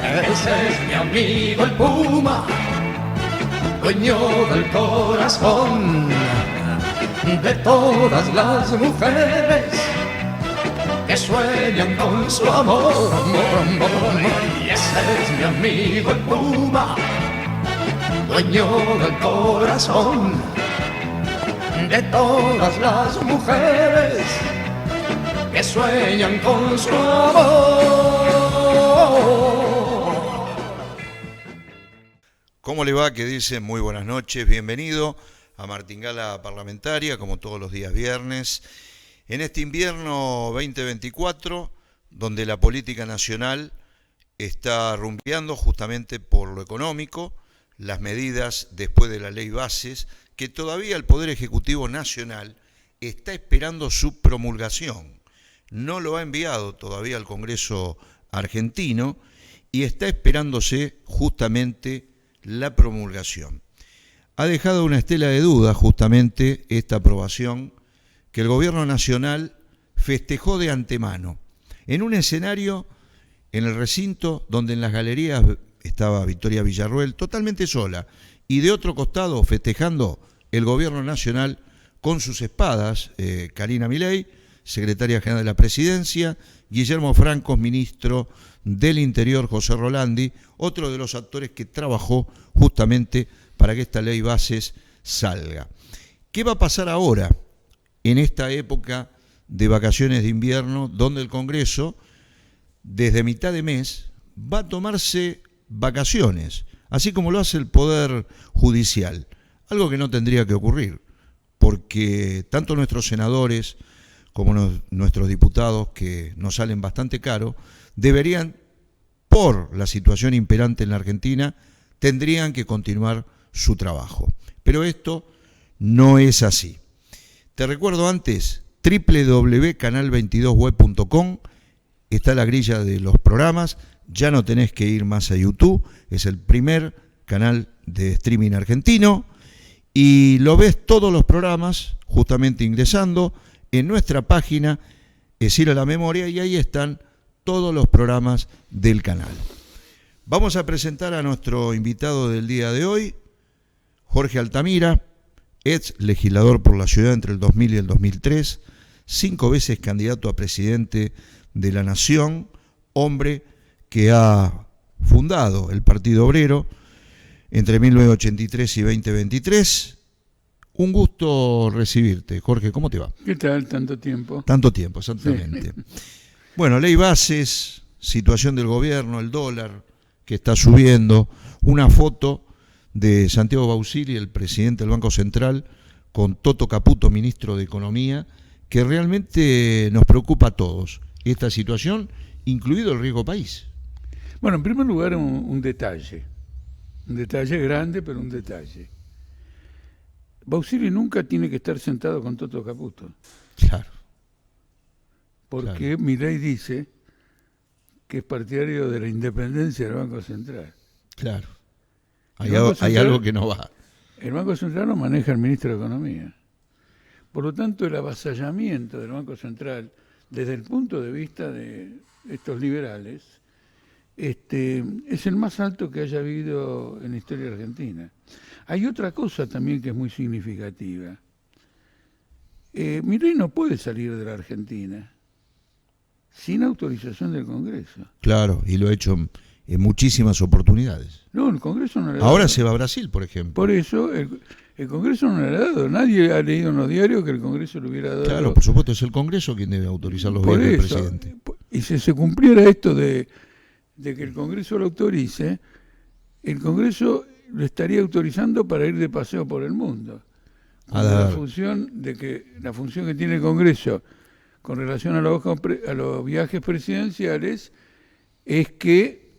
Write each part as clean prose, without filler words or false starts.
Ese es mi amigo el Puma, dueño del corazón de todas las mujeres que sueñan con su amor, y ese es mi amigo el Puma, dueño del corazón de todas las mujeres que sueñan con su amor. ¿Cómo le va? ¿Qué dice? Muy buenas noches, bienvenido a Martingala Parlamentaria, como todos los días viernes. En este invierno 2024, donde la política nacional está rumbeando justamente por lo económico, las medidas después de la ley bases, que todavía el Poder Ejecutivo Nacional está esperando su promulgación. No lo ha enviado todavía al Congreso argentino y está esperándose justamente la promulgación. Ha dejado una estela de duda justamente esta aprobación que el Gobierno Nacional festejó de antemano, en un escenario en el recinto donde en las galerías estaba Victoria Villarruel totalmente sola, y de otro costado festejando el Gobierno Nacional con sus espadas, Karina Milei, secretaria general de la Presidencia, Guillermo Francos, ministro del Interior, José Rolandi, otro de los actores que trabajó justamente para que esta ley bases salga. ¿Qué va a pasar ahora en esta época de vacaciones de invierno, donde el Congreso, desde mitad de mes, va a tomarse vacaciones, así como lo hace el Poder Judicial? Algo que no tendría que ocurrir, porque tanto nuestros senadores como nuestros diputados, que nos salen bastante caro, deberían, por la situación imperante en la Argentina, tendrían que continuar su trabajo. Pero esto no es así. Te recuerdo antes, www.canal22web.com, está la grilla de los programas, ya no tenés que ir más a YouTube, es el primer canal de streaming argentino, y lo ves todos los programas justamente ingresando en nuestra página, ir a la memoria, y ahí están todos los programas del canal. Vamos a presentar a nuestro invitado del día de hoy, Jorge Altamira, ex legislador por la ciudad entre el 2000 y el 2003, 5 veces candidato a presidente de la Nación, hombre que ha fundado el Partido Obrero entre 1983 y 2023. Un gusto recibirte. Jorge, ¿cómo te va? ¿Qué tal? ¿Tanto tiempo? Tanto tiempo, exactamente. Sí. Bueno, ley bases, situación del gobierno, el dólar que está subiendo, una foto de Santiago Bausili, el presidente del Banco Central, con Toto Caputo, ministro de Economía, que realmente nos preocupa a todos esta situación, incluido el riesgo país. Bueno, en primer lugar, un detalle grande, pero un detalle. Bausili nunca tiene que estar sentado con Toto Caputo. Claro. Porque claro. Milei dice que es partidario de la independencia del Banco Central. Claro. Hay algo que no va. El Banco Central lo maneja el ministro de Economía. Por lo tanto, el avasallamiento del Banco Central, desde el punto de vista de estos liberales, es el más alto que haya habido en la historia argentina. Hay otra cosa también que es muy significativa. Milei no puede salir de la Argentina sin autorización del Congreso. Claro, y lo ha hecho en muchísimas oportunidades. No, el Congreso no le ha dado. Ahora se va a Brasil, por ejemplo. Por eso, el Congreso no le ha dado. Nadie ha leído en los diarios que el Congreso le hubiera dado. Claro, por supuesto, es el Congreso quien debe autorizar los viajes del presidente. Y si se cumpliera esto de que el Congreso lo autorice, el Congreso lo estaría autorizando para ir de paseo por el mundo. La función que tiene el Congreso con relación a los viajes presidenciales es que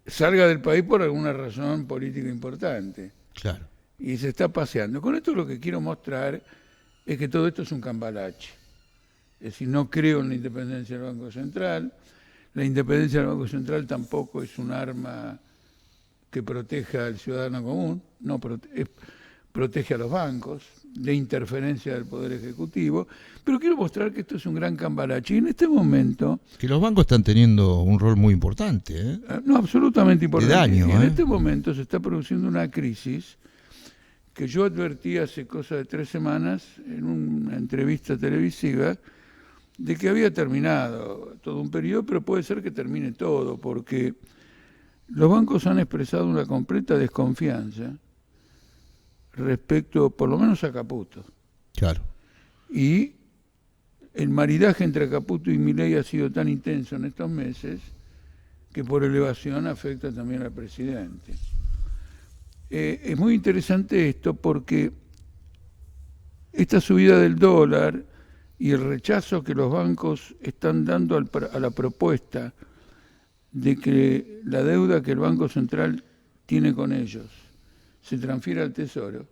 salga del país por alguna razón política importante. Claro. Y se está paseando. Con esto lo que quiero mostrar es que todo esto es un cambalache. Es decir, no creo en la independencia del Banco Central. La independencia del Banco Central tampoco es un arma que proteja al ciudadano común. No, protege a los bancos de interferencia del Poder Ejecutivo, pero quiero mostrar que esto es un gran cambalache. Y en este momento... Que los bancos están teniendo un rol muy importante, ¿eh? No, absolutamente importante. De daño, y en ¿eh? este momento se está produciendo una crisis que yo advertí hace cosa de 3 semanas en una entrevista televisiva de que había terminado todo un periodo, pero puede ser que termine todo, porque los bancos han expresado una completa desconfianza respecto, por lo menos, a Caputo. Claro. Y el maridaje entre Caputo y Milei ha sido tan intenso en estos meses que por elevación afecta también al presidente. Es muy interesante esto porque esta subida del dólar y el rechazo que los bancos están dando a la propuesta de que la deuda que el Banco Central tiene con ellos se transfiera al Tesoro,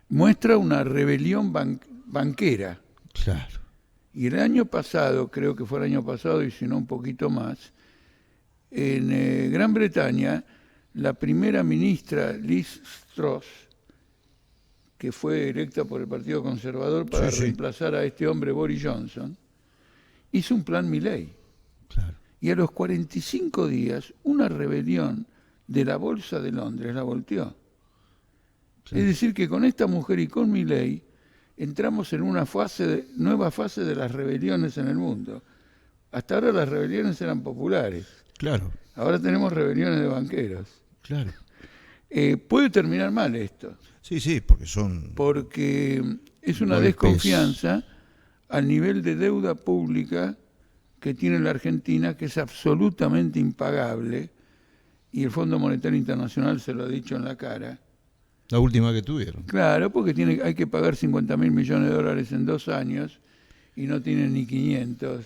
muestra una rebelión banquera. Claro. Y el año pasado, creo que fue el año pasado y si no un poquito más, en Gran Bretaña, la primera ministra Liz Truss, que fue electa por el Partido Conservador para reemplazar a este hombre Boris Johnson, hizo un plan Milei. Claro. Y a los 45 días, una rebelión de la Bolsa de Londres la volteó. Sí. Es decir, que con esta mujer y con Milei entramos en una nueva fase de las rebeliones en el mundo. Hasta ahora las rebeliones eran populares. Claro. Ahora tenemos rebeliones de banqueros. Claro. Puede terminar mal esto. Sí, porque es una desconfianza al nivel de deuda pública que tiene la Argentina, que es absolutamente impagable, y el Fondo Monetario Internacional se lo ha dicho en la cara. La última que tuvieron. Claro, porque hay que pagar 50.000 millones de dólares en 2 años y no tienen ni 500,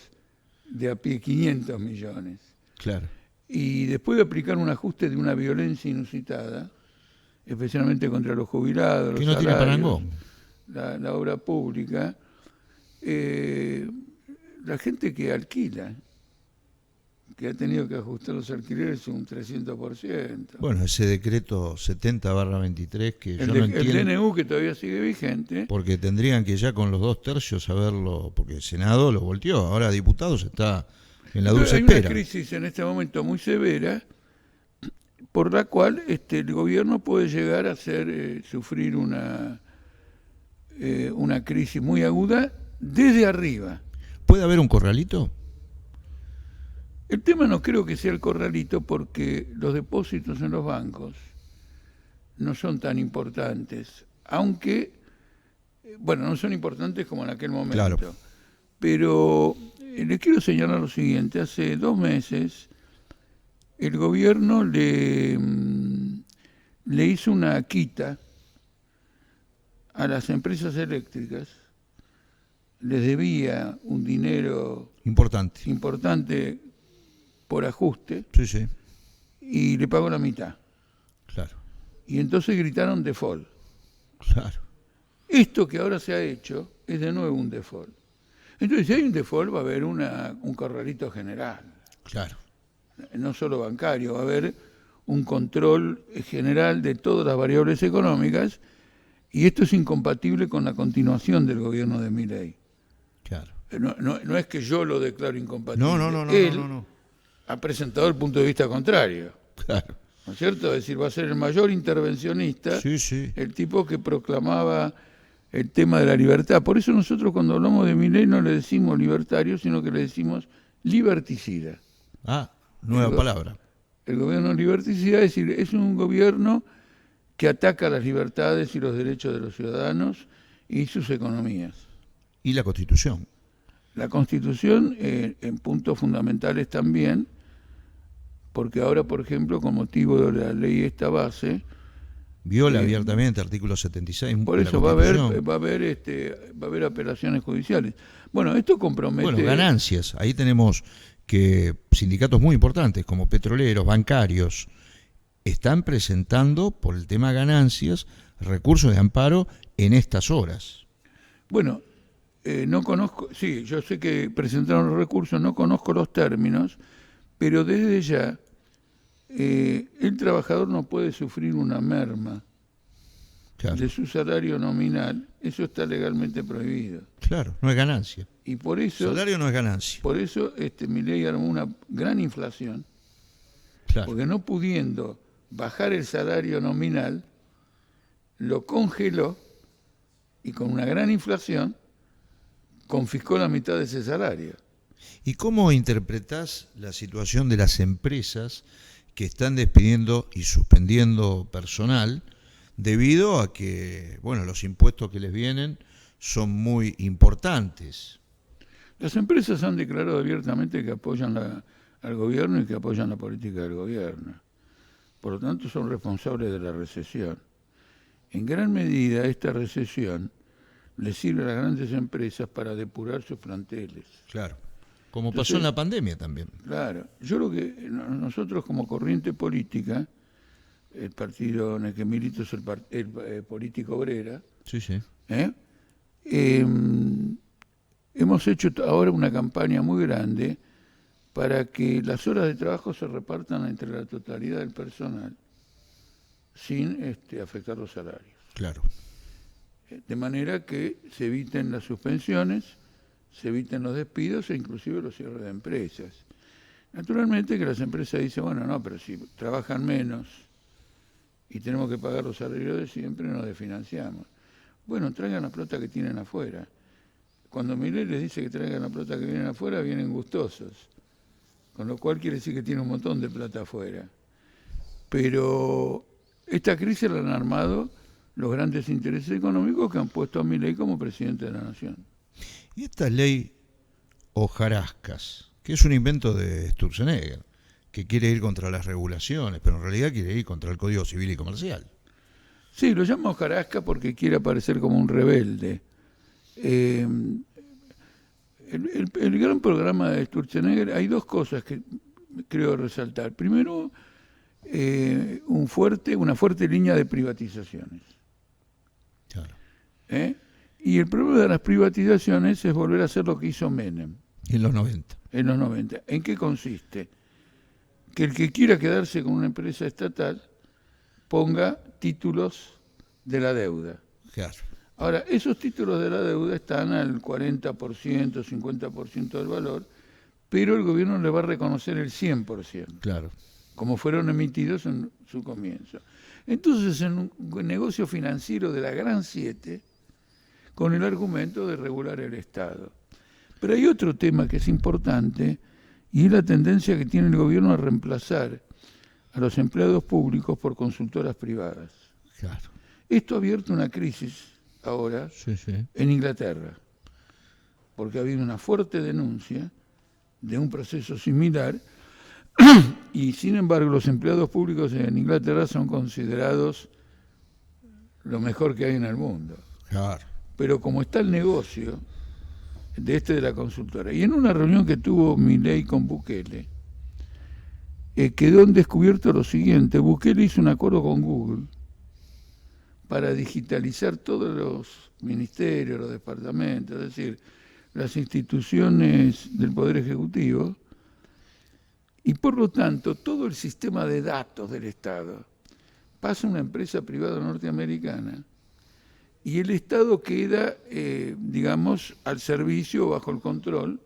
de a pie 500 millones. Claro. Y después de aplicar un ajuste de una violencia inusitada, especialmente contra los jubilados, los que no salarios, tiene parangón. La obra pública, la gente que alquila, que ha tenido que ajustar los alquileres un 300%. Bueno, ese decreto 70/23 que yo no entiendo. El DNU que todavía sigue vigente. Porque tendrían que ya con los 2/3 haberlo, porque el Senado lo volteó, ahora diputados está en la dulce espera. Hay una crisis en este momento muy severa por la cual el gobierno puede llegar a hacer sufrir una crisis muy aguda desde arriba. ¿Puede haber un corralito? El tema no creo que sea el corralito porque los depósitos en los bancos no son tan importantes, aunque, bueno, no son importantes como en aquel momento. Claro. Pero le quiero señalar lo siguiente, hace 2 meses el gobierno le hizo una quita a las empresas eléctricas, les debía un dinero importante por ajuste, sí, y le pagó la mitad. Claro. Y entonces gritaron default. Claro. Esto que ahora se ha hecho es de nuevo un default. Entonces, si hay un default, va a haber un corralito general. Claro. No solo bancario, va a haber un control general de todas las variables económicas, y esto es incompatible con la continuación del gobierno de Milei. Claro. No es que yo lo declaro incompatible. No. Él ha presentado el punto de vista contrario. Claro. ¿No es cierto? Es decir, va a ser el mayor intervencionista, Sí. el tipo que proclamaba el tema de la libertad. Por eso nosotros cuando hablamos de Milei no le decimos libertario, sino que le decimos liberticida. Nueva palabra. El gobierno liberticida, es decir, es un gobierno que ataca las libertades y los derechos de los ciudadanos y sus economías. Y la Constitución. La Constitución en puntos fundamentales también, porque ahora, por ejemplo, con motivo de la ley esta base, viola abiertamente artículo 76. Por eso va a haber apelaciones judiciales. Bueno, esto compromete... Bueno, ganancias. Ahí tenemos que sindicatos muy importantes, como petroleros, bancarios, están presentando, por el tema ganancias, recursos de amparo en estas horas. Bueno, no conozco... Sí, yo sé que presentaron los recursos, no conozco los términos, pero desde ya el trabajador no puede sufrir una merma Claro. de su salario nominal, eso está legalmente prohibido. Claro, no es ganancia. Y por eso, Salario no es ganancia. Milei armó una gran inflación, Claro. porque no pudiendo bajar el salario nominal, lo congeló y con una gran inflación confiscó la mitad de ese salario. ¿Y cómo interpretás la situación de las empresas que están despidiendo y suspendiendo personal debido a que, bueno, los impuestos que les vienen son muy importantes? Las empresas han declarado abiertamente que apoyan al gobierno y que apoyan la política del gobierno. Por lo tanto, son responsables de la recesión. En gran medida, esta recesión le sirve a las grandes empresas para depurar sus planteles. Claro. Como Entonces, pasó en la pandemia también. Claro. Yo lo que nosotros como corriente política, el partido en el que milito es el Político Obrera, Sí, sí. Hemos hecho ahora una campaña muy grande para que las horas de trabajo se repartan entre la totalidad del personal sin afectar los salarios. Claro. De manera que se eviten las suspensiones, se eviten los despidos e inclusive los cierres de empresas. Naturalmente que las empresas dicen, bueno, no, pero si trabajan menos y tenemos que pagar los salarios de siempre, nos desfinanciamos. Bueno, traigan la plata que tienen afuera. Cuando Milei les dice que traigan la plata que vienen afuera, vienen gustosos. Con lo cual quiere decir que tiene un montón de plata afuera. Pero esta crisis la han armado los grandes intereses económicos que han puesto a Milei como presidente de la nación. Y esta ley hojarascas, que es un invento de Sturzenegger, que quiere ir contra las regulaciones, pero en realidad quiere ir contra el Código Civil y Comercial. Sí, lo llama hojarasca porque quiere aparecer como un rebelde. El gran programa de Sturzenegger, hay dos cosas que creo resaltar. Primero, una fuerte línea de privatizaciones. Claro. Y el problema de las privatizaciones es volver a hacer lo que hizo Menem. En los 90. En los 90. ¿En qué consiste? Que el que quiera quedarse con una empresa estatal ponga títulos de la deuda. Claro. Ahora, esos títulos de la deuda están al 40%, 50% del valor, pero el gobierno le va a reconocer el 100%. Claro. Como fueron emitidos en su comienzo. Entonces, en un negocio financiero de la Gran Siete, con el argumento de regular el Estado. Pero hay otro tema que es importante, y es la tendencia que tiene el gobierno a reemplazar a los empleados públicos por consultoras privadas. Claro. Esto ha abierto una crisis ahora en Inglaterra, porque ha habido una fuerte denuncia de un proceso similar, y sin embargo los empleados públicos en Inglaterra son considerados lo mejor que hay en el mundo. Claro. Pero como está el negocio de la consultora, y en una reunión que tuvo Milei con Bukele, quedó en descubierto lo siguiente: Bukele hizo un acuerdo con Google para digitalizar todos los ministerios, los departamentos, es decir, las instituciones del Poder Ejecutivo, y por lo tanto todo el sistema de datos del Estado pasa a una empresa privada norteamericana y el Estado queda, digamos, al servicio, bajo el control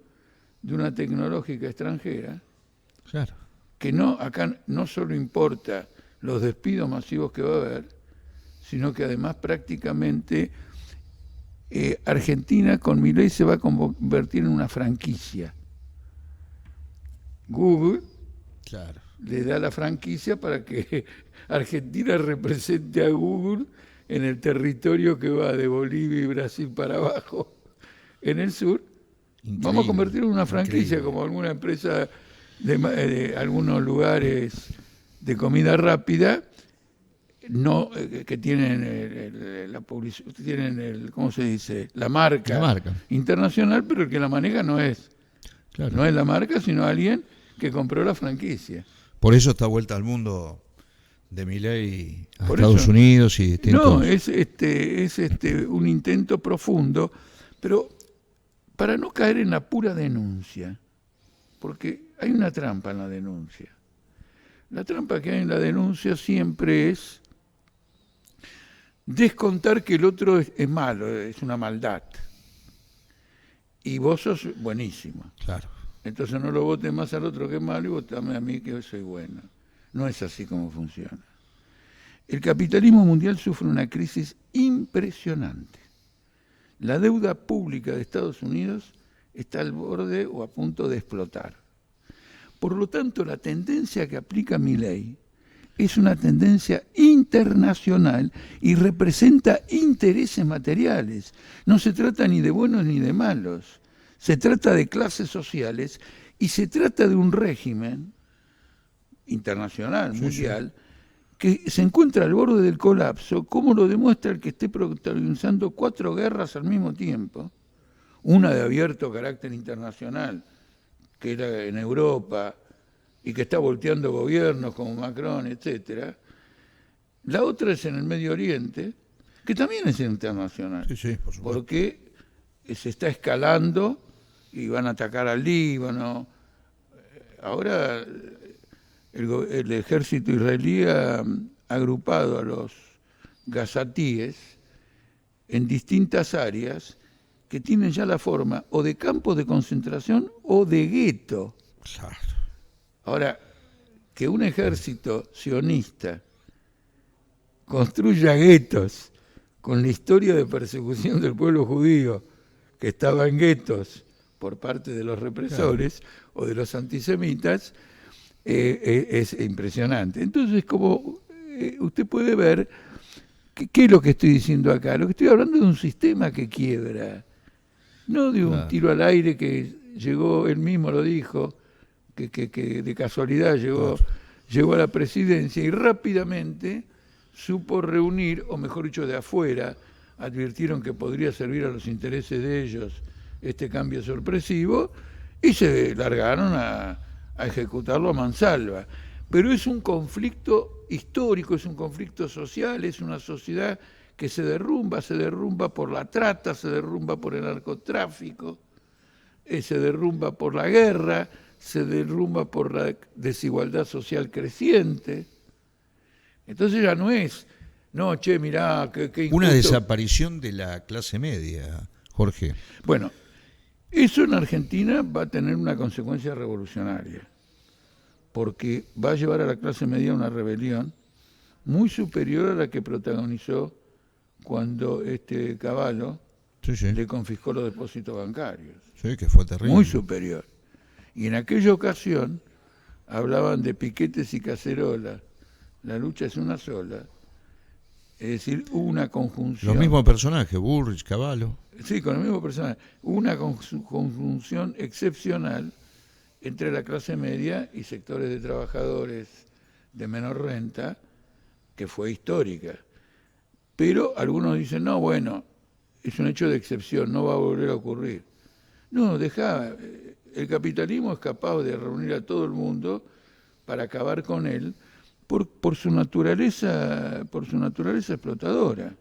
de una tecnológica extranjera. Claro. Que acá no solo importa los despidos masivos que va a haber, sino que además prácticamente Argentina con Milei se va a convertir en una franquicia. Google le da la franquicia para que Argentina represente a Google en el territorio que va de Bolivia y Brasil para abajo, en el sur. Increíble. Vamos a convertirlo en una franquicia, como alguna empresa de algunos lugares de comida rápida, que tienen la publicidad, tienen ¿cómo se dice? La marca internacional, pero el que la maneja no es la marca, sino alguien que compró la franquicia. Por eso está vuelta al mundo de Milei a Estados Unidos y distintos. No, es un intento profundo, pero para no caer en la pura denuncia, porque hay una trampa en la denuncia. La trampa que hay en la denuncia siempre es descontar que el otro es malo, es una maldad. Y vos sos buenísimo. Claro. Entonces no lo votes más al otro que es malo y votame a mí que soy bueno. No es así como funciona. El capitalismo mundial sufre una crisis impresionante. La deuda pública de Estados Unidos está al borde o a punto de explotar. Por lo tanto, la tendencia que aplica Milei es una tendencia internacional y representa intereses materiales. No se trata ni de buenos ni de malos. Se trata de clases sociales y se trata de un régimen internacional, mundial, que se encuentra al borde del colapso, como lo demuestra el que esté protagonizando 4 guerras al mismo tiempo, una de abierto carácter internacional, que era en Europa, y que está volteando gobiernos como Macron, etcétera. La otra es en el Medio Oriente, que también es internacional, Sí, por supuesto. porque se está escalando y van a atacar al Líbano. Ahora el ejército israelí ha agrupado a los gazatíes en distintas áreas que tienen ya la forma o de campos de concentración o de gueto. Claro. Ahora, que un ejército sionista construya guetos con la historia de persecución del pueblo judío que estaba en guetos por parte de los represores o de los antisemitas, es impresionante. Entonces, como usted puede ver, ¿qué es lo que estoy diciendo acá? Lo que estoy hablando de un sistema que quiebra, no de un tiro al aire que llegó, él mismo lo dijo, que de casualidad llegó a la presidencia y rápidamente supo reunir, o mejor dicho, de afuera, advirtieron que podría servir a los intereses de ellos este cambio sorpresivo y se largaron a ejecutarlo a mansalva. Pero es un conflicto histórico, es un conflicto social, es una sociedad que se derrumba por la trata, se derrumba por el narcotráfico, se derrumba por la guerra, se derrumba por la desigualdad social creciente. Entonces ya no es, no, che, mirá, qué injusto. Una desaparición de la clase media, Jorge. Bueno, eso en Argentina va a tener una consecuencia revolucionaria, porque va a llevar a la clase media a una rebelión muy superior a la que protagonizó cuando Cavallo le confiscó los depósitos bancarios. Sí, que fue terrible. Muy superior. Y en aquella ocasión hablaban de piquetes y cacerolas. La lucha es una sola. Es decir, una conjunción. Los mismos personajes, Burrich, Cavallo. Sí, con el mismo personaje. Una conjunción excepcional entre la clase media y sectores de trabajadores de menor renta, que fue histórica. Pero algunos dicen, no, bueno, es un hecho de excepción, no va a volver a ocurrir. No, el capitalismo es capaz de reunir a todo el mundo para acabar con él por su naturaleza explotadora.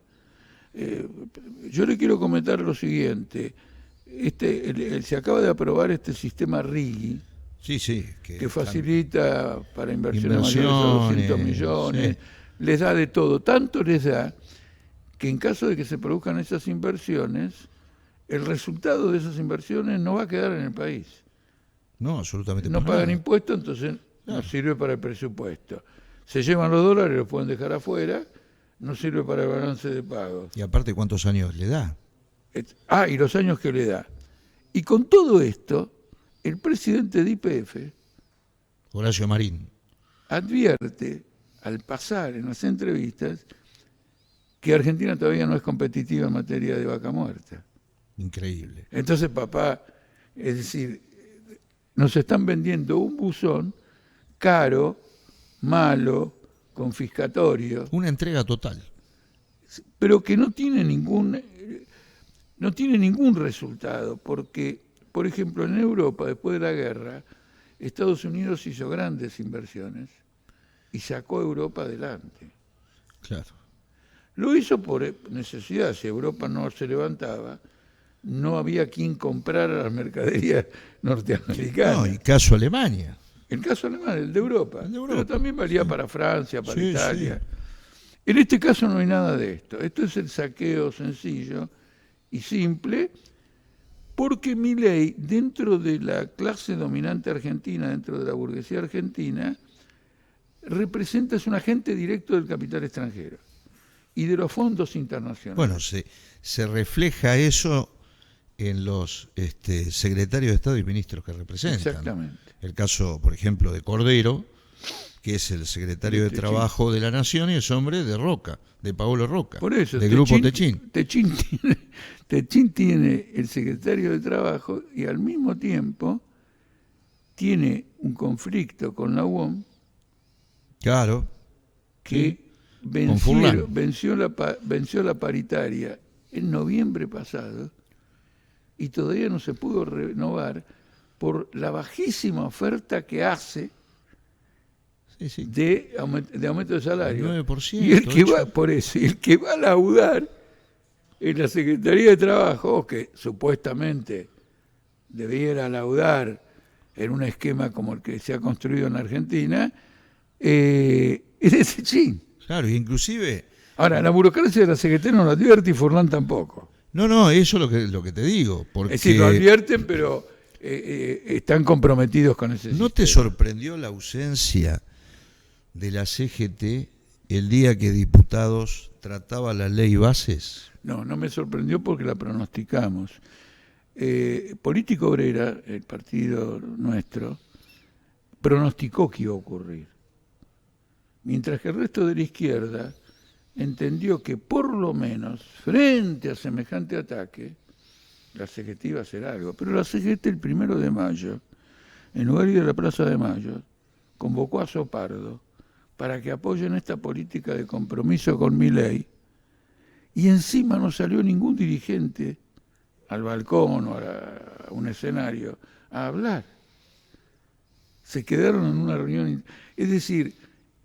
Yo le quiero comentar lo siguiente. Se acaba de aprobar este sistema RIGI, que facilita para inversiones mayores a 200 millones, les da de todo, tanto les da que en caso de que se produzcan esas inversiones, el resultado de esas inversiones no va a quedar en el país. No, absolutamente no pagan impuestos, entonces no sirve para el presupuesto. Se llevan los dólares, los pueden dejar afuera, no sirve para el balance de pagos. Y aparte, ¿cuántos años le da? Y los años que le da. Y con todo esto, el presidente de YPF, Horacio Marín, advierte al pasar en las entrevistas que Argentina todavía no es competitiva en materia de vaca muerta. Increíble. Entonces, papá, es decir, nos están vendiendo un buzón caro, malo, confiscatorio. Una entrega total. Pero que no tiene ningún resultado, porque, por ejemplo, en Europa, después de la guerra, Estados Unidos hizo grandes inversiones y sacó a Europa adelante. Claro. Lo hizo por necesidad. Si Europa no se levantaba, no había quien comprara las mercaderías norteamericanas. No, y caso Alemania. El caso alemán, el de Europa. Pero también valía para Francia, para Italia. En este caso no hay nada de esto. Esto es el saqueo sencillo y simple, porque Milei, dentro de la clase dominante argentina, dentro de la burguesía argentina, representa, es un agente directo del capital extranjero y de los fondos internacionales. Bueno, se refleja eso en los secretarios de Estado y ministros que representan. Exactamente. El caso, por ejemplo, de Cordero, que es el secretario de Trabajo de la Nación y es hombre de Roca, de Paolo Roca, por eso, del grupo Techín. Techín tiene el secretario de Trabajo y al mismo tiempo tiene un conflicto con la UOM. Claro. Que venció la paritaria en noviembre pasado y todavía no se pudo renovar por la bajísima oferta que hace de aumento de salario. El 9%, y el que va, por eso, y el que va a laudar en la Secretaría de Trabajo, que supuestamente debiera laudar en un esquema como el que se ha construido en Argentina, es de Techín. Claro, inclusive... Ahora, la burocracia de la Secretaría no lo advierte y Forlán tampoco. No, eso es lo que te digo. Porque es decir, lo advierten, pero están comprometidos con ese sistema. ¿No te sorprendió la ausencia de la CGT el día que Diputados trataba la ley Bases? No me sorprendió porque la pronosticamos. Política Obrera, el partido nuestro, pronosticó que iba a ocurrir. Mientras que el resto de la izquierda entendió que por lo menos frente a semejante ataque, la CGT iba a hacer algo. Pero la CGT el 1 de mayo, en lugar de ir a la Plaza de Mayo, convocó a Sopardo para que apoyen esta política de compromiso con Milei, y encima no salió ningún dirigente al balcón o a un escenario a hablar. Se quedaron en una reunión. Es decir,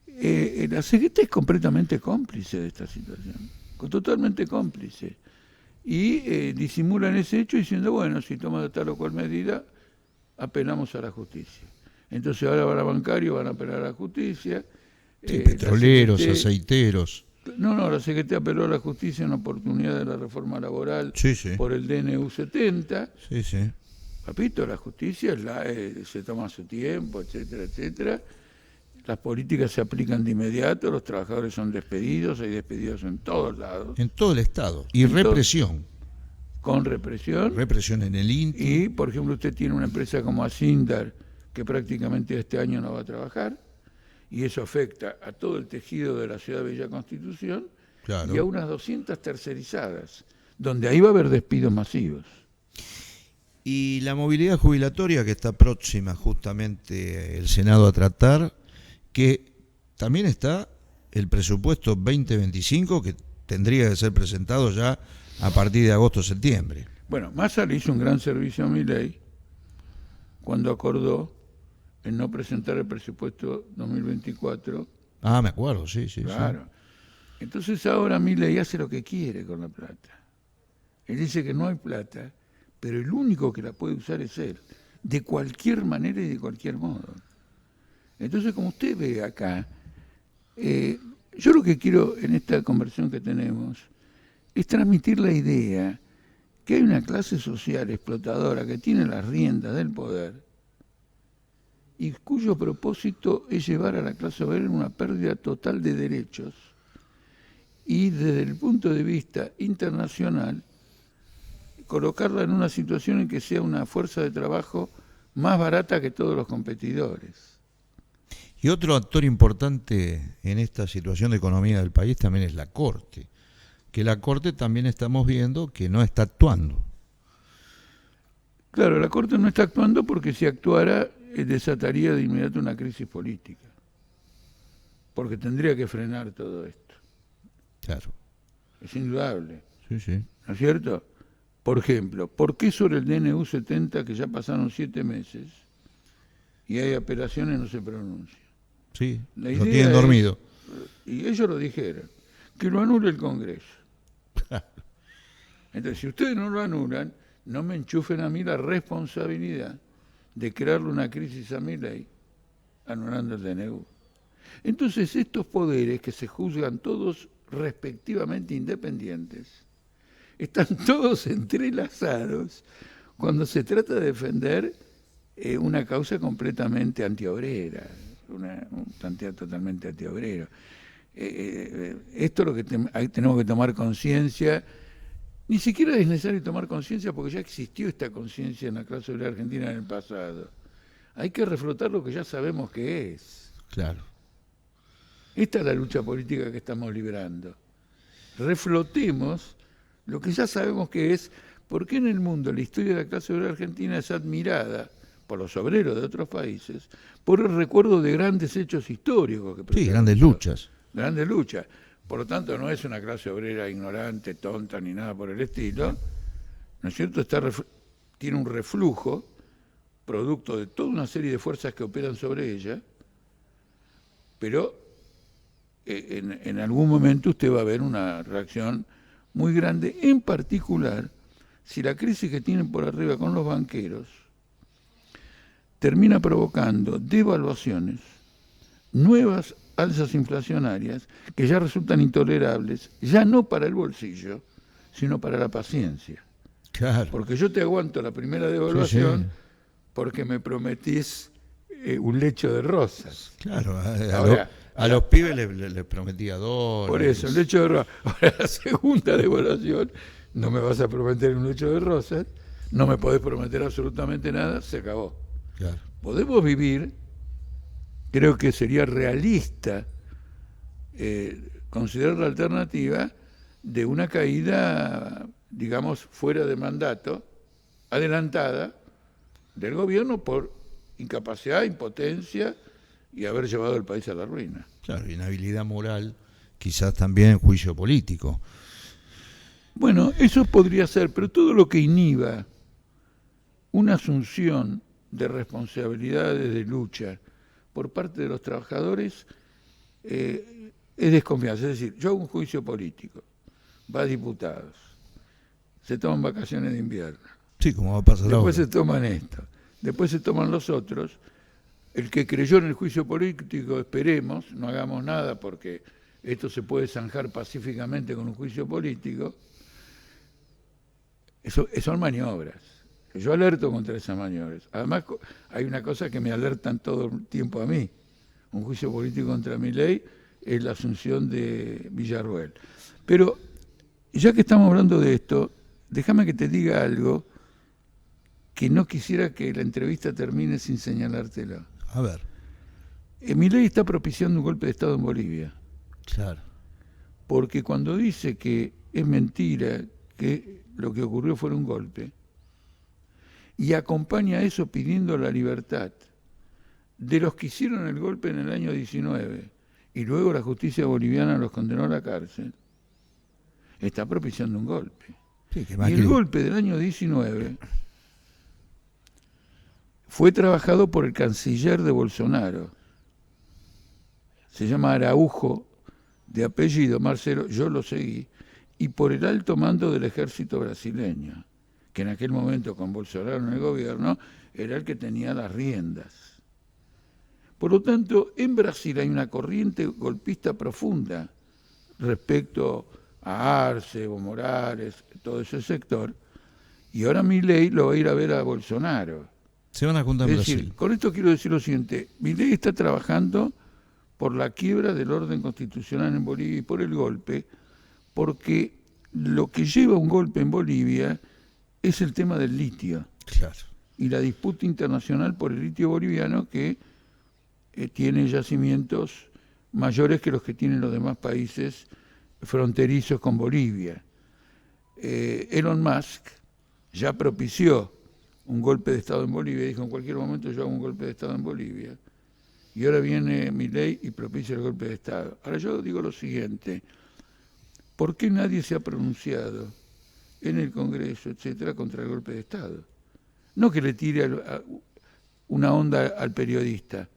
la CGT es completamente cómplice de esta situación, totalmente cómplice. Y disimulan ese hecho diciendo, bueno, si toma tal o cual medida, apelamos a la justicia. Entonces ahora van a bancario, van a apelar a la justicia. Sí, petroleros, aceiteros. No, la CGT apeló a la justicia en la oportunidad de la reforma laboral por el DNU 70. Sí. Papito, la justicia se toma su tiempo, etcétera, etcétera. Las políticas se aplican de inmediato, los trabajadores son despedidos, hay despedidos en todos lados. En todo el Estado. Y represión. Con represión. Represión en el INTI. Y, por ejemplo, usted tiene una empresa como Asindar, que prácticamente este año no va a trabajar, y eso afecta a todo el tejido de la ciudad de Villa Constitución, claro, y a unas 200 tercerizadas, donde ahí va a haber despidos masivos. Y la movilidad jubilatoria que está próxima justamente el Senado a tratar, que también está el presupuesto 2025 que tendría que ser presentado ya a partir de agosto-septiembre. Bueno, Massa le hizo un gran servicio a Milei cuando acordó en no presentar el presupuesto 2024. Ah, me acuerdo, sí. Claro. Entonces ahora Milei hace lo que quiere con la plata. Él dice que no hay plata, pero el único que la puede usar es él, de cualquier manera y de cualquier modo. Entonces, como usted ve acá, yo lo que quiero en esta conversación que tenemos es transmitir la idea que hay una clase social explotadora que tiene las riendas del poder y cuyo propósito es llevar a la clase obrera en una pérdida total de derechos y desde el punto de vista internacional colocarla en una situación en que sea una fuerza de trabajo más barata que todos los competidores. Y otro actor importante en esta situación de economía del país también es la Corte, que la Corte también estamos viendo que no está actuando. Claro, la Corte no está actuando porque si actuara desataría de inmediato una crisis política, porque tendría que frenar todo esto. Claro. Es indudable. Sí. ¿No es cierto? Por ejemplo, ¿por qué sobre el DNU 70, que ya pasaron 7 meses, y hay apelaciones, no se pronuncia? Sí, lo tienen dormido. Y ellos lo dijeron, que lo anule el Congreso. Entonces, si ustedes no lo anulan, no me enchufen a mí la responsabilidad de crearle una crisis a Milei anulando el DNU. Entonces estos poderes que se juzgan todos respectivamente independientes, están todos entrelazados cuando se trata de defender una causa completamente antiobrera, un planteo totalmente antiobrero. Esto es lo que tenemos que tomar conciencia. Ni siquiera es necesario tomar conciencia porque ya existió esta conciencia en la clase obrera argentina en el pasado. Hay que reflotar lo que ya sabemos que es. Claro. Esta es la lucha política que estamos librando. Reflotemos lo que ya sabemos que es, porque en el mundo la historia de la clase obrera argentina es admirada por los obreros de otros países por el recuerdo de grandes hechos históricos. Sí, grandes luchas. Grandes luchas. Por lo tanto, no es una clase obrera ignorante, tonta, ni nada por el estilo. ¿No es cierto? Tiene un reflujo, producto de toda una serie de fuerzas que operan sobre ella, pero en algún momento usted va a ver una reacción muy grande, en particular si la crisis que tienen por arriba con los banqueros termina provocando devaluaciones, nuevas alzas inflacionarias que ya resultan intolerables, ya no para el bolsillo, sino para la paciencia. Claro. Porque yo te aguanto la primera devaluación porque me prometís un lecho de rosas. Claro, Ahora, a los pibes les prometía dólares. Por eso, el lecho de rosas. Ahora, la segunda devaluación, no me vas a prometer un lecho de rosas, no me podés prometer absolutamente nada, se acabó. Claro. Podemos vivir, creo que sería realista considerar la alternativa de una caída, digamos, fuera de mandato, adelantada del gobierno por incapacidad, impotencia y haber llevado al país a la ruina. Claro, inhabilidad moral, quizás también juicio político. Bueno, eso podría ser, pero todo lo que inhiba una asunción de responsabilidades de lucha por parte de los trabajadores es desconfianza. Es decir, yo hago un juicio político, va a diputados, se toman vacaciones de invierno. Sí, como va a pasar Después ahora. se toman esto, después se toman los otros. El que creyó en el juicio político, esperemos, no hagamos nada porque esto se puede zanjar pacíficamente con un juicio político. Eso son maniobras. Yo alerto contra esas maniobras. Además, hay una cosa que me alertan todo el tiempo a mí. Un juicio político contra Milei es la asunción de Villarruel. Pero, ya que estamos hablando de esto, déjame que te diga algo que no quisiera que la entrevista termine sin señalártelo. A ver. Milei está propiciando un golpe de Estado en Bolivia. Claro. Porque cuando dice que es mentira que lo que ocurrió fue un golpe, y acompaña a eso pidiendo la libertad de los que hicieron el golpe en el año 19 y luego la justicia boliviana los condenó a la cárcel, está propiciando un golpe. Sí, que Y el golpe del año 19 fue trabajado por el canciller de Bolsonaro, se llama Araujo, de apellido Marcelo, yo lo seguí, y por el alto mando del ejército brasileño, que en aquel momento con Bolsonaro en el gobierno era el que tenía las riendas. Por lo tanto, en Brasil hay una corriente golpista profunda respecto a Arce, Evo Morales, todo ese sector, y ahora Milei lo va a ir a ver a Bolsonaro. Se van a juntar en Es Brasil. decir, con esto quiero decir lo siguiente, Milei está trabajando por la quiebra del orden constitucional en Bolivia y por el golpe, porque lo que lleva un golpe en Bolivia es el tema del litio. Claro. Y la disputa internacional por el litio boliviano que tiene yacimientos mayores que los que tienen los demás países fronterizos con Bolivia. Elon Musk ya propició un golpe de Estado en Bolivia, dijo en cualquier momento yo hago un golpe de Estado en Bolivia. Y ahora viene Milei y propicia el golpe de Estado. Ahora yo digo lo siguiente, ¿por qué nadie se ha pronunciado en el Congreso, etcétera, contra el golpe de Estado? No que le tire una onda al periodista.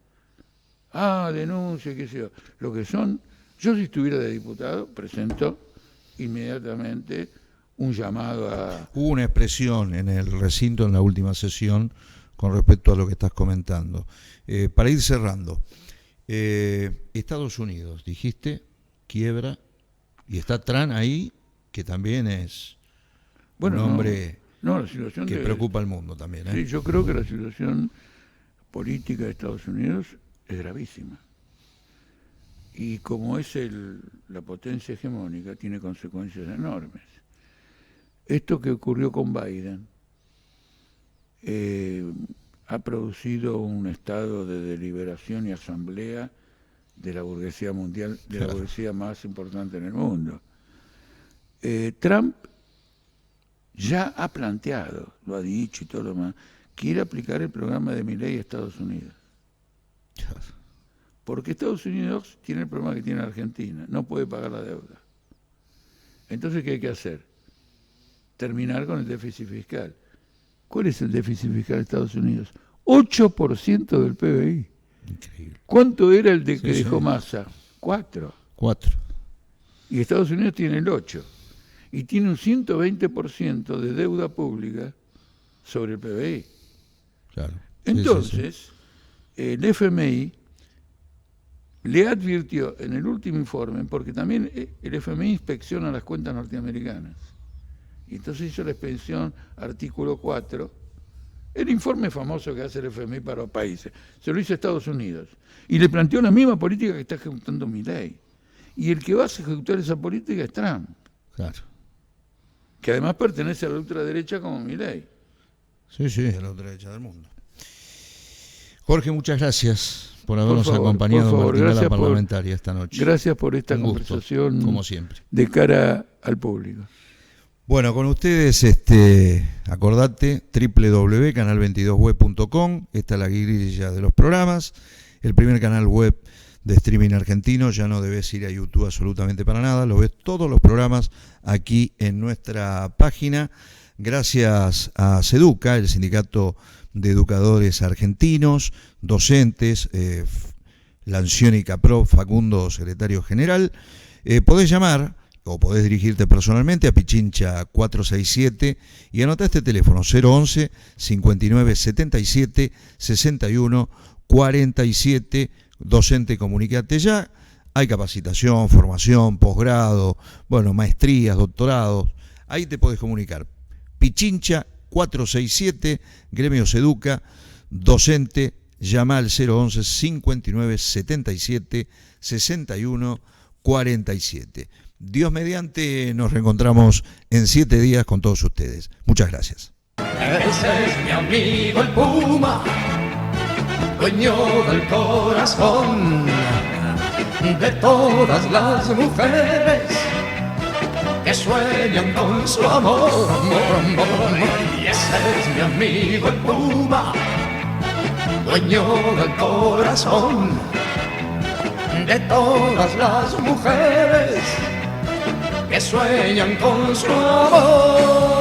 Denuncia, qué sé yo. Lo que son, yo si estuviera de diputado, presento inmediatamente un llamado a... Hubo una expresión en el recinto en la última sesión con respecto a lo que estás comentando. Para ir cerrando, Estados Unidos, dijiste, quiebra, y está Trump ahí, que también es un hombre la situación que preocupa al mundo también. Sí, yo creo que la situación política de Estados Unidos es gravísima. Y como es la potencia hegemónica, tiene consecuencias enormes. Esto que ocurrió con Biden ha producido un estado de deliberación y asamblea de la burguesía mundial, de la burguesía más importante en el mundo. Trump ya ha planteado, lo ha dicho y todo lo demás, quiere aplicar el programa de Milei a Estados Unidos. Porque Estados Unidos tiene el problema que tiene Argentina, no puede pagar la deuda. Entonces, ¿qué hay que hacer? Terminar con el déficit fiscal. ¿Cuál es el déficit fiscal de Estados Unidos? 8% del PBI. Increíble. ¿Cuánto era el que dejó Massa? 4. Y Estados Unidos tiene el 8%. Y tiene un 120% de deuda pública sobre el PBI. Claro. Entonces, el FMI le advirtió en el último informe, porque también el FMI inspecciona las cuentas norteamericanas, y entonces hizo la inspección, artículo 4, el informe famoso que hace el FMI para los países, se lo hizo a Estados Unidos, y le planteó la misma política que está ejecutando Milei, y el que va a ejecutar esa política es Trump, claro, que además pertenece a la ultraderecha como Milei. Sí, a la ultraderecha del mundo. Jorge, muchas gracias por habernos acompañado en Martingala Parlamentaria esta noche. Gracias por esta conversación, como siempre, de cara al público. Bueno, con ustedes, acordate, www.canal22web.com, esta es la grilla de los programas, el primer canal web de streaming argentino, ya no debes ir a YouTube absolutamente para nada, lo ves todos los programas aquí en nuestra página, gracias a SEDUCA, el Sindicato de Educadores Argentinos, docentes, Lancioni y Caprov, Facundo, secretario general. Podés llamar o podés dirigirte personalmente a Pichincha 467 y anotá este teléfono 011 59 77 61 47. Docente, comunicate ya. Hay capacitación, formación, posgrado, maestrías, doctorados. Ahí te podés comunicar. Pichincha 467, Gremio SEDUCA, docente, llama al 011 59 77 61 47. Dios mediante, nos reencontramos en 7 días con todos ustedes. Muchas gracias. Ese es mi amigo el Puma, dueño del corazón de todas las mujeres que sueñan con su amor, y ese es mi amigo el Puma, dueño del corazón de todas las mujeres que sueñan con su amor.